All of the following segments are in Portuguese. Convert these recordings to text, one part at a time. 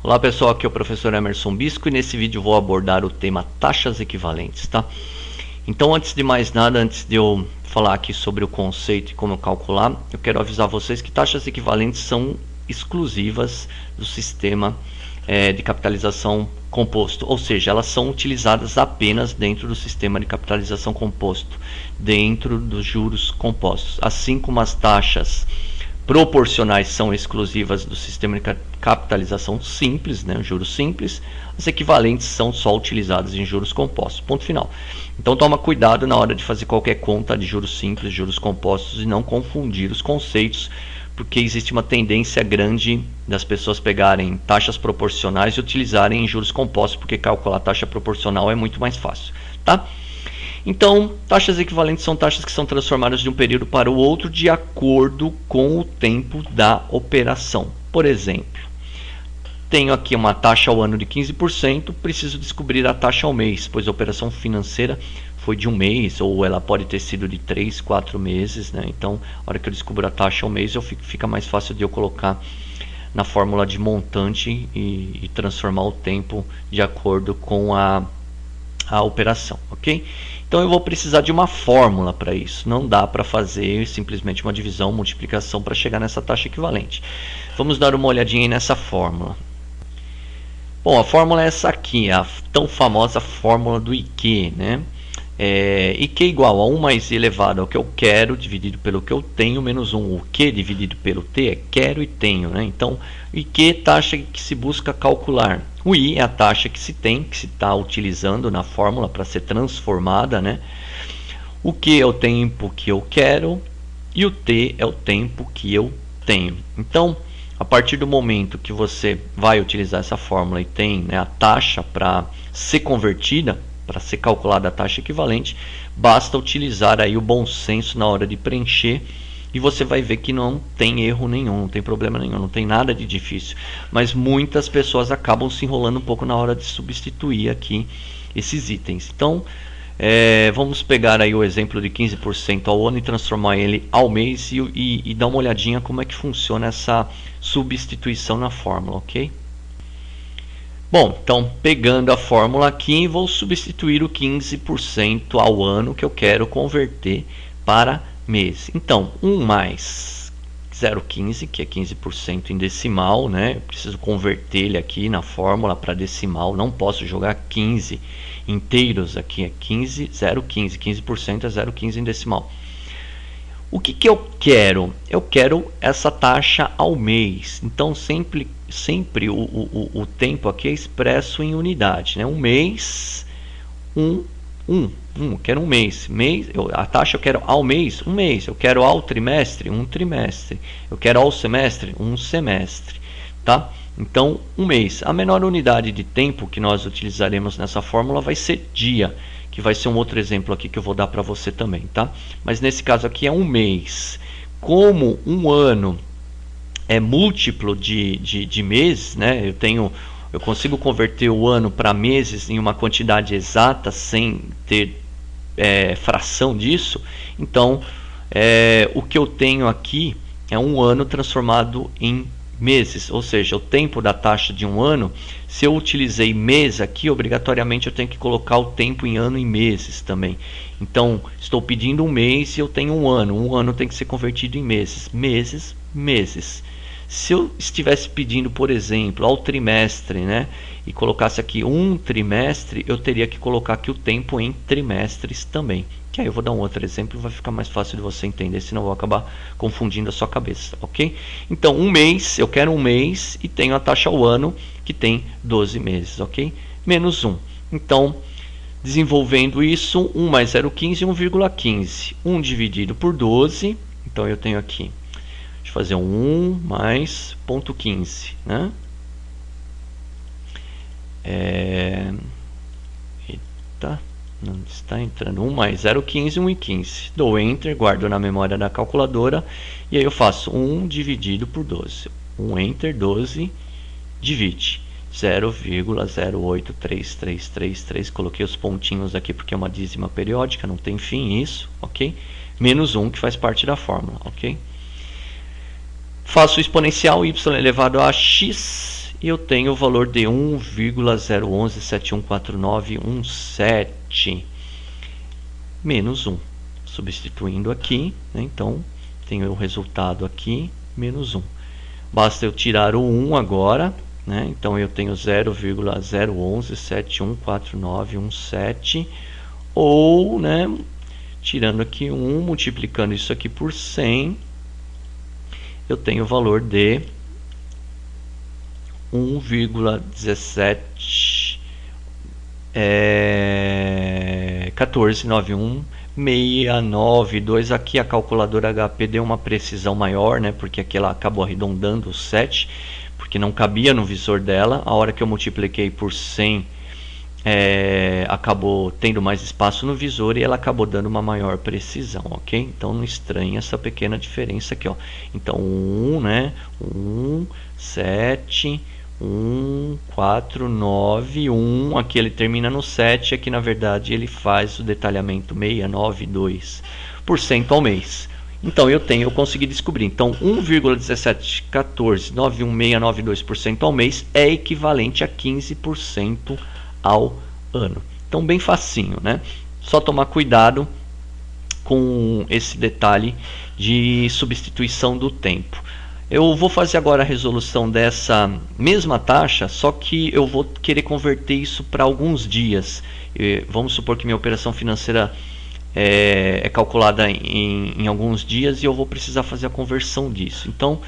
Olá pessoal, aqui é o professor Emerson Bisco e nesse vídeo vou abordar o tema taxas equivalentes, tá? Então, antes de mais nada, antes de eu falar aqui sobre o conceito e como calcular, eu quero avisar vocês que taxas equivalentes são exclusivas do sistema de capitalização composto, ou seja, elas são utilizadas apenas dentro do sistema de capitalização composto, dentro dos juros compostos, assim como as taxas proporcionais são exclusivas do sistema de capitalização simples, né, juros simples, as equivalentes são só utilizadas em juros compostos, ponto final. Então toma cuidado na hora de fazer qualquer conta de juros simples, juros compostos e não confundir os conceitos, porque existe uma tendência grande das pessoas pegarem taxas proporcionais e utilizarem em juros compostos, porque calcular taxa proporcional é muito mais fácil, tá? Então, taxas equivalentes são taxas que são transformadas de um período para o outro de acordo com o tempo da operação. Por exemplo, tenho aqui uma taxa ao ano de 15%, preciso descobrir a taxa ao mês, pois a operação financeira foi de um mês, ou ela pode ter sido de 3, 4 meses, né? Então, a hora que eu descubro a taxa ao mês, fica mais fácil de eu colocar na fórmula de montante e transformar o tempo de acordo com a operação, ok? Então eu vou precisar de uma fórmula para isso. Não dá para fazer simplesmente uma divisão, multiplicação para chegar nessa taxa equivalente. Vamos dar uma olhadinha aí nessa fórmula. Bom, a fórmula é essa aqui, a tão famosa fórmula do IQ, né? IQ igual a 1 mais I elevado ao que eu quero, dividido pelo que eu tenho, menos 1. O Q dividido pelo T é quero e tenho, né? Então, IQ é taxa que se busca calcular. O I é a taxa que se tem, que se está utilizando na fórmula para ser transformada, né? O Q é o tempo que eu quero e o T é o tempo que eu tenho. Então, a partir do momento que você vai utilizar essa fórmula e tem, né, a taxa para ser convertida, para ser calculada a taxa equivalente, basta utilizar aí o bom senso na hora de preencher e você vai ver que não tem erro nenhum, não tem problema nenhum, não tem nada de difícil. Mas muitas pessoas acabam se enrolando um pouco na hora de substituir aqui esses itens. Então, vamos pegar aí o exemplo de 15% ao ano e transformar ele ao mês e dar uma olhadinha como é que funciona essa substituição na fórmula, ok? Bom, então pegando a fórmula aqui, vou substituir o 15% ao ano que eu quero converter para mês. Então, 1 mais 0,15, que é 15% em decimal, né? Eu preciso converter ele aqui na fórmula para decimal, não posso jogar 15 inteiros aqui, é 15, 0,15, 15% é 0,15 em decimal. O que eu quero? Eu quero essa taxa ao mês. Então, sempre o tempo aqui é expresso em unidade, né? Um mês, eu quero um mês. A taxa eu quero ao mês, um mês. Eu quero ao trimestre, um trimestre. Eu quero ao semestre, um semestre, tá? Então, um mês. A menor unidade de tempo que nós utilizaremos nessa fórmula vai ser dia, que vai ser um outro exemplo aqui que eu vou dar para você também, tá? Mas nesse caso aqui é um mês. Como um ano é múltiplo de meses, né? Eu consigo converter o ano para meses em uma quantidade exata sem ter fração disso. Então, o que eu tenho aqui é um ano transformado em meses, ou seja, o tempo da taxa de um ano. Se eu utilizei mês aqui, obrigatoriamente eu tenho que colocar o tempo em ano e meses também. Então, estou pedindo um mês e eu tenho um ano tem que ser convertido em meses, meses. Se eu estivesse pedindo, por exemplo, ao trimestre, né, e colocasse aqui um trimestre, eu teria que colocar aqui o tempo em trimestres também. Que aí eu vou dar um outro exemplo, vai ficar mais fácil de você entender, senão eu vou acabar confundindo a sua cabeça, ok? Então, um mês, eu quero um mês e tenho a taxa ao ano, que tem 12 meses, ok? Menos 1. Então, desenvolvendo isso, 1 mais 0,15 é 1,15. 1 dividido por 12, então eu tenho aqui, deixa eu fazer um 1 mais 0,15, né? Eita, não está entrando. 1 mais 0,15, 1,15. Dou Enter, guardo na memória da calculadora e aí eu faço 1 dividido por 12. 1 Enter, 12, divide. 0,08333. Coloquei os pontinhos aqui porque é uma dízima periódica, não tem fim isso, ok? Menos 1 que faz parte da fórmula, ok? Faço o exponencial y elevado a x e eu tenho o valor de 1,011714917 menos 1. Substituindo aqui, né, então tenho o resultado aqui, menos 1. Basta eu tirar o 1 agora, né, então eu tenho 0,011714917, ou, né, tirando aqui 1, multiplicando isso aqui por 100, eu tenho o valor de 1,1491692. Aqui a calculadora HP deu uma precisão maior, né, porque aqui ela acabou arredondando o 7, porque não cabia no visor dela. A hora que eu multipliquei por 100, acabou tendo mais espaço no visor e ela acabou dando uma maior precisão, ok? Então não estranhe essa pequena diferença aqui, ó. Então 1, né, 1, 7, 1, 4, 9, 1, aqui ele termina no 7, aqui na verdade ele faz o detalhamento 692% ao mês. Então eu consegui descobrir, então 1,171491692% ao mês é equivalente a 15% ao ano. Então bem facinho, né? Só tomar cuidado com esse detalhe de substituição do tempo. Eu vou fazer agora a resolução dessa mesma taxa, só que eu vou querer converter isso para alguns dias. Vamos supor que minha operação financeira é calculada em alguns dias e eu vou precisar fazer a conversão disso. Então,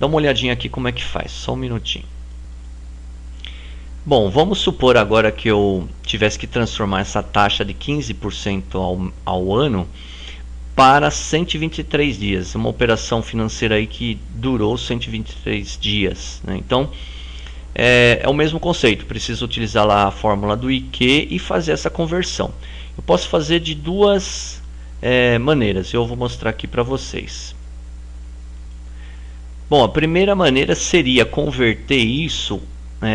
dá uma olhadinha aqui como é que faz. Só um minutinho. Bom, vamos supor agora que eu tivesse que transformar essa taxa de 15% ao ano para 123 dias, uma operação financeira aí que durou 123 dias, né? Então é o mesmo conceito, preciso utilizar lá a fórmula do IQ e fazer essa conversão. Eu posso fazer de duas maneiras, eu vou mostrar aqui para vocês. Bom, a primeira maneira seria converter isso,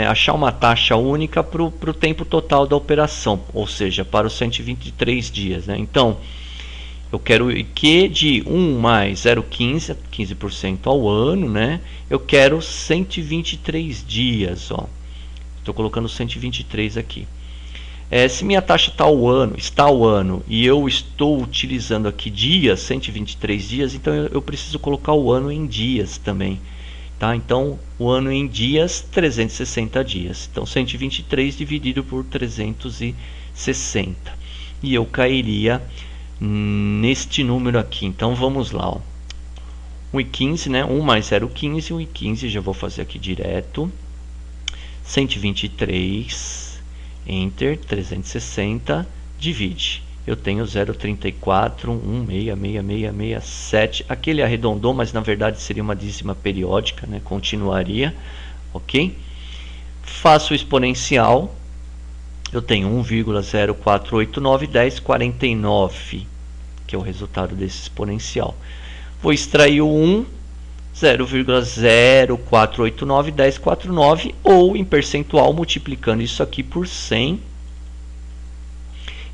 achar uma taxa única para o tempo total da operação, ou seja, para os 123 dias, né? Então eu quero o IQ de 1 mais 0,15, 15% ao ano, né? Eu quero 123 dias, ó. Estou colocando 123 aqui. Se minha taxa está ao ano e eu estou utilizando aqui dias, 123 dias, então eu preciso colocar o ano em dias também, tá? Então o ano em dias, 360 dias. Então 123 dividido por 360. E eu cairia neste número aqui. Então vamos lá, ó. 1,15, né? 1 mais 0,15, 1,15, já vou fazer aqui direto. 123, enter, 360, divide. Eu tenho 0,34, 1666667. Aqui ele arredondou, mas na verdade seria uma dízima periódica, né? Continuaria, ok? Faço o exponencial. Eu tenho 1,04891049, que é o resultado desse exponencial. Vou extrair o 1, 0,04891049, ou em percentual, multiplicando isso aqui por 100.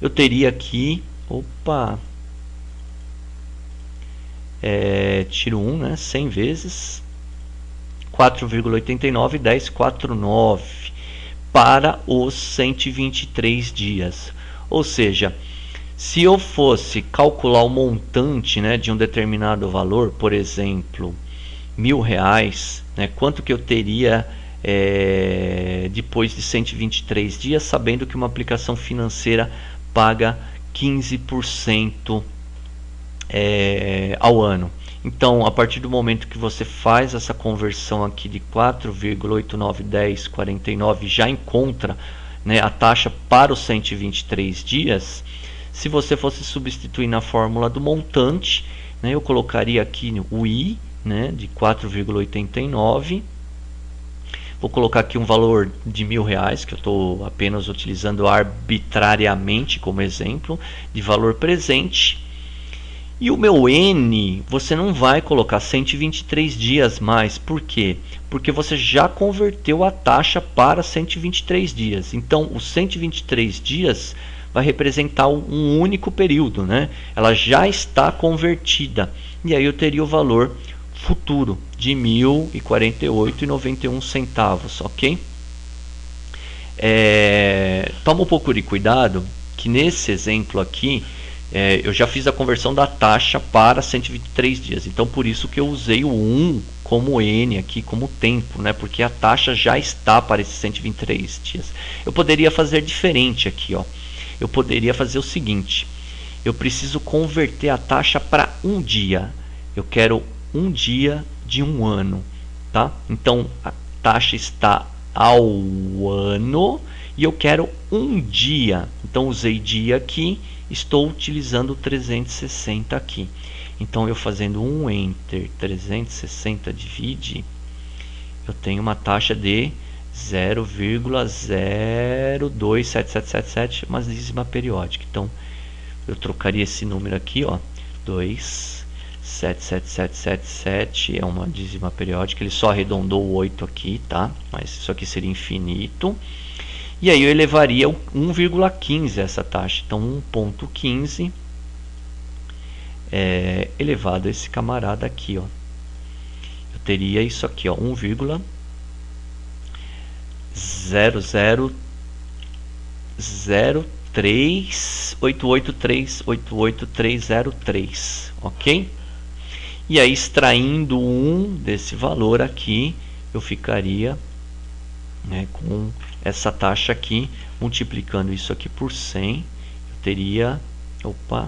Eu teria aqui, tiro 1, né, 100 vezes 4,891049 para os 123 dias. Ou seja, se eu fosse calcular o montante, né, de um determinado valor, por exemplo, R$1.000, né, quanto que eu teria depois de 123 dias, sabendo que uma aplicação financeira paga 15% ao ano. Então, a partir do momento que você faz essa conversão aqui de 4,891049, já encontra, né, a taxa para os 123 dias. Se você fosse substituir na fórmula do montante, né, eu colocaria aqui o I, né, de 4,89. Vou colocar aqui um valor de R$1.000, que eu estou apenas utilizando arbitrariamente como exemplo, de valor presente. E o meu N, você não vai colocar 123 dias mais. Por quê? Porque você já converteu a taxa para 123 dias. Então, os 123 dias vai representar um único período, né? Ela já está convertida. E aí eu teria o valor futuro de R$ 1.048,91, ok? Toma um pouco de cuidado que nesse exemplo aqui eu já fiz a conversão da taxa para 123 dias, então por isso que eu usei o 1 como N aqui, como tempo, né? Porque a taxa já está para esses 123 dias. Eu poderia fazer diferente aqui, ó. Eu poderia fazer o seguinte: eu preciso converter a taxa para um dia. Eu quero um dia de um ano, tá? Então a taxa está ao ano e eu quero um dia. Então usei dia aqui, estou utilizando 360 aqui. Então eu fazendo um enter, 360 divide, eu tenho uma taxa de 0,02777, uma dízima periódica. Então eu trocaria esse número aqui, ó, 27777 é uma dízima periódica. Ele só arredondou o 8 aqui, tá? Mas isso aqui seria infinito. E aí eu elevaria 1,15 essa taxa. Então 1,15 elevado a esse camarada aqui, ó. Eu teria isso aqui, ó, 1,000388388388303, ok? E aí extraindo 1 desse valor aqui, eu ficaria, né, com essa taxa aqui, multiplicando isso aqui por 100, eu teria, opa,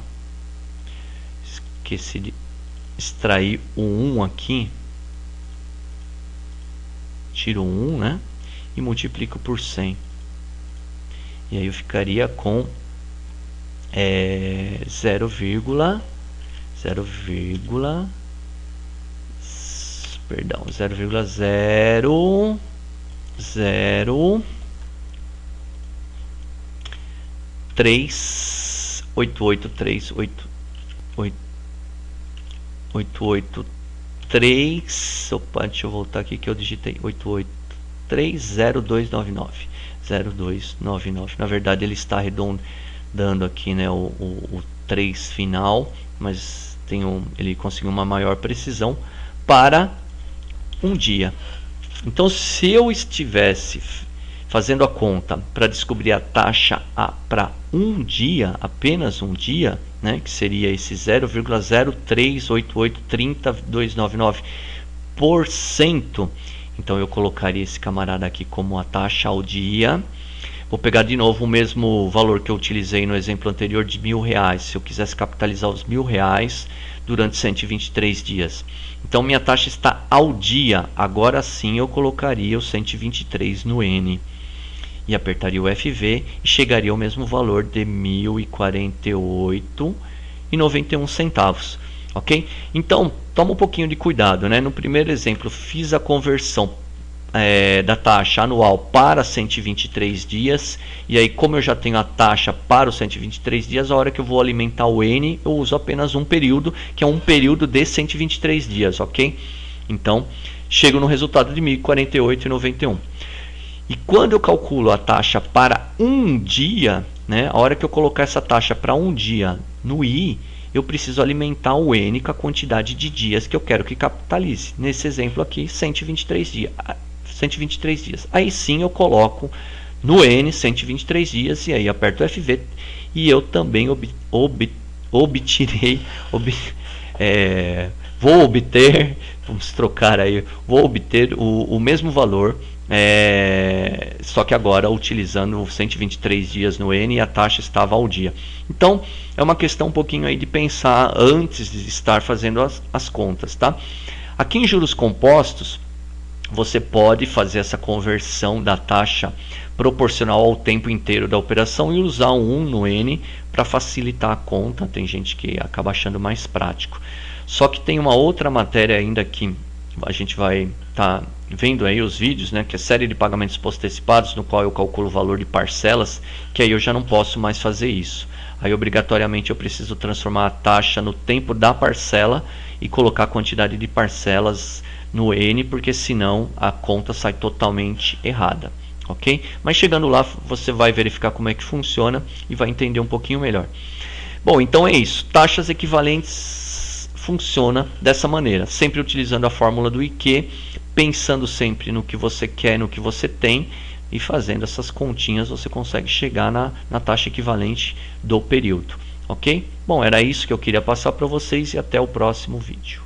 esqueci de extrair o 1 aqui, tiro o 1, né, e multiplico por 100. E aí eu ficaria com 0,0038883, opa, deixa eu voltar aqui que eu digitei 8830299. 0299. Na verdade ele está arredondando aqui, né, o 3 final, mas ele conseguiu uma maior precisão para um dia. Então se eu estivesse fazendo a conta para descobrir a taxa para um dia, apenas um dia, né, que seria esse 0,038830299%, então eu colocaria esse camarada aqui como a taxa ao dia. Vou pegar de novo o mesmo valor que eu utilizei no exemplo anterior de R$1.000. Se eu quisesse capitalizar os R$1.000 durante 123 dias. Então minha taxa está ao dia. Agora sim eu colocaria o 123 no N. E apertaria o FV e chegaria ao mesmo valor de R$ 1.048,91. Ok? Então, toma um pouquinho de cuidado, né? No primeiro exemplo, fiz a conversão da taxa anual para 123 dias. E aí, como eu já tenho a taxa para os 123 dias, a hora que eu vou alimentar o N, eu uso apenas um período, que é um período de 123 dias, ok? Então, chego no resultado de R$ 1.048,91. E quando eu calculo a taxa para um dia, né, a hora que eu colocar essa taxa para um dia no I, eu preciso alimentar o N com a quantidade de dias que eu quero que capitalize. Nesse exemplo aqui, 123 dias. 123 dias. Aí sim eu coloco no N 123 dias e aí aperto o FV e eu também vou obter, vamos trocar aí, vou obter o mesmo valor, só que agora utilizando 123 dias no N e a taxa estava ao dia. Então é uma questão um pouquinho aí de pensar antes de estar fazendo as contas, tá? Aqui em juros compostos você pode fazer essa conversão da taxa proporcional ao tempo inteiro da operação e usar um 1 no N para facilitar a conta. Tem gente que acaba achando mais prático. Só que tem uma outra matéria ainda que a gente vai estar vendo aí os vídeos, né, que é série de pagamentos postecipados, no qual eu calculo o valor de parcelas, que aí eu já não posso mais fazer isso. Aí obrigatoriamente eu preciso transformar a taxa no tempo da parcela e colocar a quantidade de parcelas no N, porque senão a conta sai totalmente errada, ok? Mas chegando lá você vai verificar como é que funciona e vai entender um pouquinho melhor. Bom, então é isso. Taxas equivalentes funciona dessa maneira, sempre utilizando a fórmula do IQ, pensando sempre no que você quer, no que você tem, e fazendo essas continhas você consegue chegar na taxa equivalente do período, ok? Bom, era isso que eu queria passar para vocês e até o próximo vídeo.